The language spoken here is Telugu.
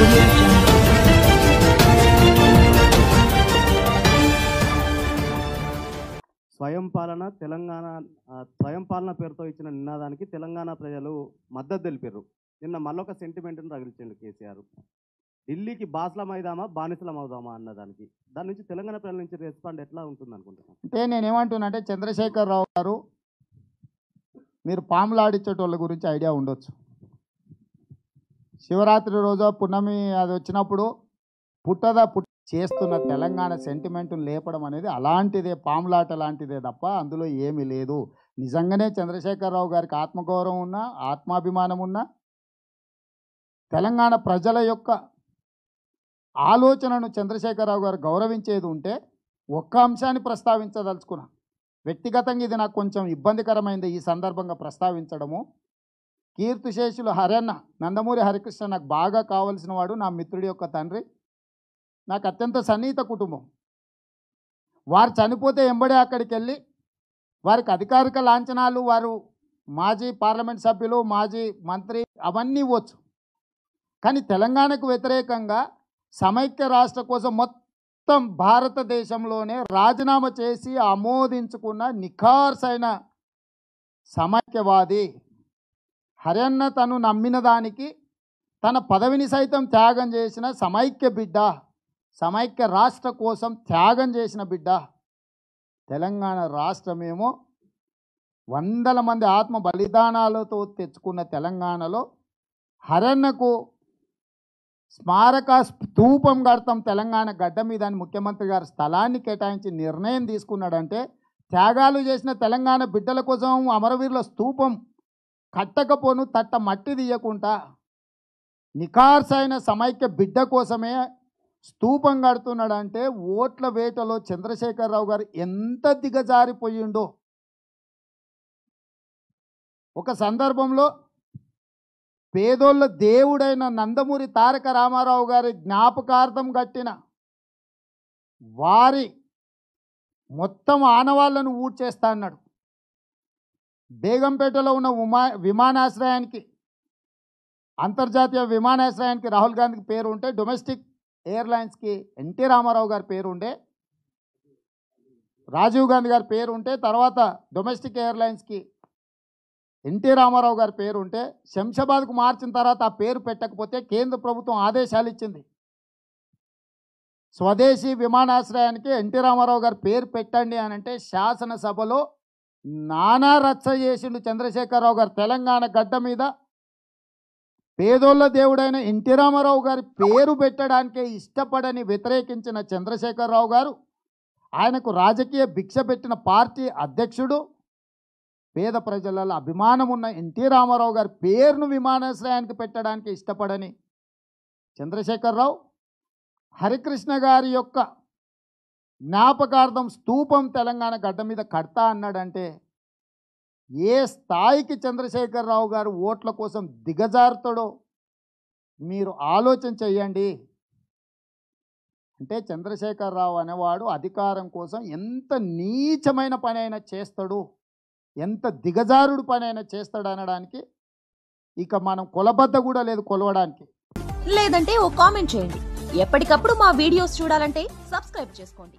Audio Jungle. స్వయం పాలన పేరుతో ఇచ్చిన నినాదానికి తెలంగాణ ప్రజలు మద్దతు తెలిపారు. నిన్న మళ్ళొక సెంటిమెంట్ని రగిలించండి కేసీఆర్. ఢిల్లీకి బాస్లం అయిదామా బానిసలం అవుదామా అన్నదానికి దాని నుంచి తెలంగాణ ప్రజల నుంచి రెస్పాండ్ ఎట్లా ఉంటుంది అనుకుంటున్నాను. అంటే నేనేమంటున్నా అంటే చంద్రశేఖరరావు గారు మీరు పాములాడించేటోళ్ళ గురించి ఐడియా ఉండొచ్చు. శివరాత్రి రోజు పున్నమి అది వచ్చినప్పుడు చేస్తున్న తెలంగాణ సెంటిమెంట్ను లేపడం అనేది అలాంటిదే, పాములాట లాంటిదే తప్ప అందులో ఏమీ లేదు. నిజంగానే చంద్రశేఖరరావు గారికి ఆత్మగౌరవం ఉన్నా, ఆత్మాభిమానం ఉన్నా, తెలంగాణ ప్రజల యొక్క ఆలోచనను చంద్రశేఖరరావు గారు గౌరవించేది ఉంటే ఒక్క అంశాన్ని ప్రస్తావించదలుచుకున్నా. వ్యక్తిగతంగా ఇది నాకు కొంచెం ఇబ్బందికరమైంది ఈ సందర్భంగా ప్రస్తావించడము. కీర్తిశేషులు హరన్న నందమూరి హరికృష్ణ నాకు బాగా కావలసిన వాడు, నా మిత్రుడి యొక్క తండ్రి, నాకు అత్యంత సన్నిహిత కుటుంబం. వారు చనిపోతే ఎంబడే అక్కడికి వెళ్ళి వారికి అధికారిక లాంఛనాలు, వారు మాజీ పార్లమెంట్ సభ్యులు, మాజీ మంత్రి అవన్నీ ఇవ్వచ్చు. కానీ తెలంగాణకు వ్యతిరేకంగా సమైక్య రాష్ట్ర కోసం మొత్తం భారతదేశంలోనే రాజీనామా చేసి ఆమోదించుకున్న నిఖార్సైన సమైక్యవాది హరన్న తను నమ్మిన దానికి తన పదవిని సైతం త్యాగం చేసిన సమైక్య బిడ్డ, సమైక్య రాష్ట్ర కోసం త్యాగం చేసిన బిడ్డ. తెలంగాణ రాష్ట్రమేమో వందల మంది ఆత్మ బలిదానాలతో తెచ్చుకున్న తెలంగాణలో హరన్నకు స్మారక స్తూపం కడతాం తెలంగాణ గడ్డ మీద అని ముఖ్యమంత్రి గారు స్థలాన్ని కేటాయించి నిర్ణయం తీసుకున్నాడంటే, త్యాగాలు చేసిన తెలంగాణ బిడ్డల కోసం అమరవీరుల స్తూపం కట్టకపోను తట్ట మట్టి తీయకుండా నిఖార్సైన సమైక్య బిడ్డ కోసమే స్తూపం కడుతున్నాడంటే ఓట్ల వేటలో చంద్రశేఖరరావు గారు ఎంత దిగజారిపోయిండో. ఒక సందర్భంలో పేదోళ్ళ దేవుడైన నందమూరి తారక రామారావు గారి జ్ఞాపకార్థం కట్టిన వారి మొత్తం ఆనవాళ్లను ఊడ్చేస్తా అన్నాడు. బేగంపేటలో ఉన్న విమానాశ్రయానికి, అంతర్జాతీయ విమానాశ్రయానికి రాహుల్ గాంధీకి పేరు ఉంటే, డొమెస్టిక్ ఎయిర్లైన్స్కి ఎన్టీ రామారావు గారి పేరు ఉండే, రాజీవ్ గాంధీ గారి పేరు ఉంటే, తర్వాత డొమెస్టిక్ ఎయిర్లైన్స్కి ఎన్టీ రామారావు గారి పేరు ఉంటే, శంషాబాద్కు మార్చిన తర్వాత ఆ పేరు పెట్టకపోతే కేంద్ర ప్రభుత్వం ఆదేశాలు ఇచ్చింది. స్వదేశీ విమానాశ్రయానికి ఎన్టీ రామారావు గారి పేరు పెట్టండి అని అంటే శాసనసభలో నానా రచ్చ చేసిండు చంద్రశేఖరరావు గారు. తెలంగాణ గడ్డ మీద పేదోళ్ళ దేవుడైన ఎన్టీ రామారావు గారి పేరు పెట్టడానికే ఇష్టపడని వ్యతిరేకించిన చంద్రశేఖరరావు గారు, ఆయనకు రాజకీయ భిక్ష పెట్టిన పార్టీ అధ్యక్షుడు, పేద ప్రజలలో అభిమానం ఉన్న ఎన్టీ రామారావు గారి పేరును విమానాశ్రయానికి పెట్టడానికి ఇష్టపడని చంద్రశేఖరరావు హరికృష్ణ గారి యొక్క జ్ఞాపకార్థం స్తూపం తెలంగాణ గడ్డ మీద కడతా అన్నాడంటే ఏ స్థాయికి చంద్రశేఖరరావు గారు ఓట్ల కోసం దిగజారుతాడో మీరు ఆలోచన చెయ్యండి. అంటే చంద్రశేఖరరావు అనేవాడు అధికారం కోసం ఎంత నీచమైన పని అయినా చేస్తాడు, ఎంత దిగజారుడు పని అయినా చేస్తాడు అనడానికి ఇక మనం కొలబద్ద కూడా లేదు కొలవడానికి. లేదంటే ఓ కామెంట్ చేయండి. ఎప్పటికప్పుడు మా వీడియోస్ చూడాలంటే సబ్స్క్రైబ్ చేసుకోండి.